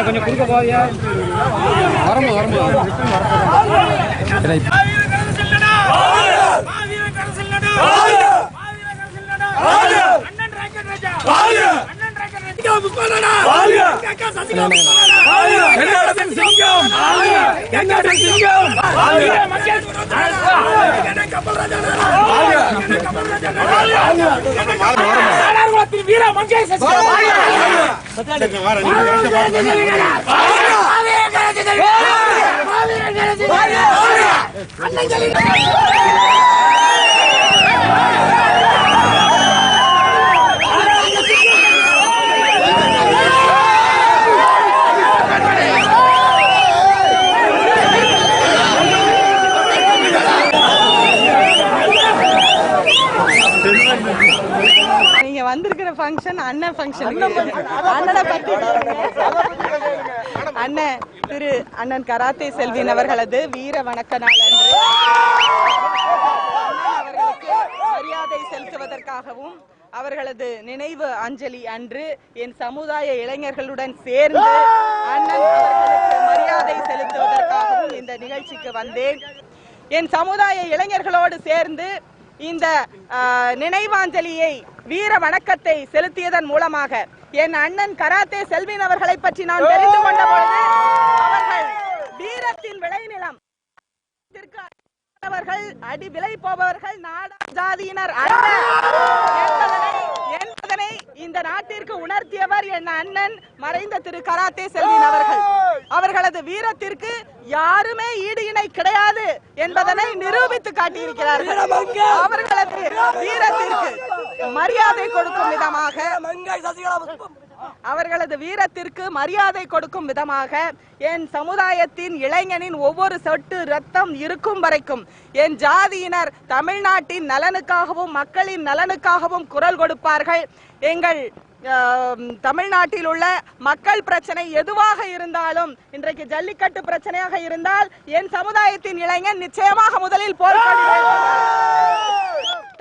கொஞ்சம் கொடுக்க போதியா வரமா வீர மங்கேஷ் நீங்க வந்திருக்கிற ஃபங்க்ஷன் அண்ணன் ஃபங்க்ஷன். அண்ணனை பத்தி அண்ணன் திரு அண்ணன் கராத்தே செல்வின் அவர்களது வீர வணக்க நாள் அன்று அவர்களுக்கு மரியாதை செலுத்துவதற்காகவும் அவர்களது நினைவு அஞ்சலி அன்று என் சமுதாய இளைஞர்களுடன் சேர்ந்து அண்ணன் அவர்களுக்கு மரியாதை செலுத்துவதற்காகவும் இந்த நிகழ்ச்சிக்கு வந்தேன். என் சமுதாய இளைஞர்களோடு சேர்ந்து இந்த நினைவாஞ்சலியை வீர வணக்கத்தை செலுத்தியதன் மூலமாக என் அண்ணன் கராத்தே செல்வின் அவர்களை பற்றி நான் தெரிந்து கொண்ட பொழுது அவர்கள் வீரத்தின் விளைநிலம், அடி விலை போபவர்கள், நாடார் ஜாதியினர் அல்ல என்பதனை இந்த நாட்டிற்கு உணர்த்தியவர் என் அண்ணன் மறைந்த திரு கராத்தே செல்வின் அவர்கள். அவர்களது வீரத்திற்கு யாருமே ஈடு இணை கிடையாது என்பதனை நிரூபித்து காட்டியிருக்கிறார்கள். அவர்களது வீரத்திற்கு மரியாதை கொடுக்கும் விதமாக என் சமுதாயத்தின் இளைஞனின் ஒவ்வொரு சொட்டு ரத்தம் இருக்கும் வரைக்கும் என் ஜாதியினர் தமிழ்நாட்டின் நலனுக்காகவும் மக்களின் நலனுக்காகவும் குரல் கொடுப்பார்கள். எங்கள் தமிழ்நாட்டில் உள்ள மக்கள் பிரச்சனை எதுவாக இருந்தாலும், இன்றைக்கு ஜல்லிக்கட்டு பிரச்சனையாக இருந்தால் என் சமுதாயத்தின் இளைஞன் நிச்சயமாக முதலில் போராடுவார்.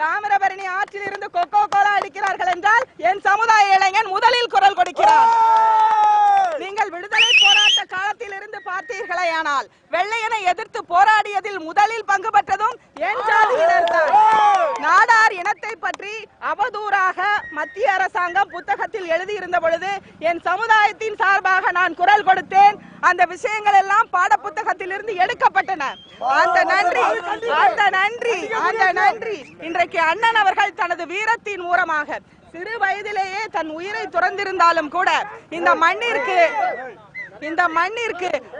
தாமிரபரணி ஆற்றில் இருந்து கொக்கோ கோலா அடிக்கிறார்கள் என்றால் என் சமுதாய இளைஞன் முதலில் குரல் கொடுக்கிறார். நீங்கள் விடுதலை போராட்ட காலத்தில் இருந்து பார்த்தீர்களேயானால் வெள்ளையனை எதிர்த்து போராடியதில் முதலில் பங்கு பெற்றதும் என் ஜாதியினர் தான். நாடார் இனத்தை பற்றி அவதூறாக மத்திய அரசாங்கம் புத்தகத்தில் எழுதியிருந்த பொழுது என் சமுதாயத்தின் சார்பாக நான் குரல் கொடுத்தேன். அந்த விஷயங்கள் எல்லாம் பாட புத்தகத்தில் இருந்து எடுக்கப்பட்டன. அந்த நன்றி இன்றைக்கு அண்ணன் அவர்கள் தனது வீரத்தின் மூலமாக சிறு வயதிலேயே தன் உயிரை துறந்திருந்தாலும் கூட இந்த மண்ணிற்கு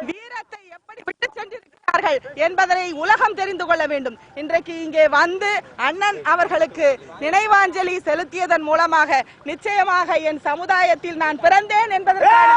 வீரத்தை எப்படி விட்டு சென்றிருக்கிறார்கள் என்பதனை உலகம் தெரிந்து கொள்ள வேண்டும். இன்றைக்கு இங்கே வந்து அண்ணன் அவர்களுக்கு நினைவாஞ்சலி செலுத்தியதன் மூலமாக நிச்சயமாக என் சமுதாயத்தில் நான் பிறந்தேன் என்பதற்கான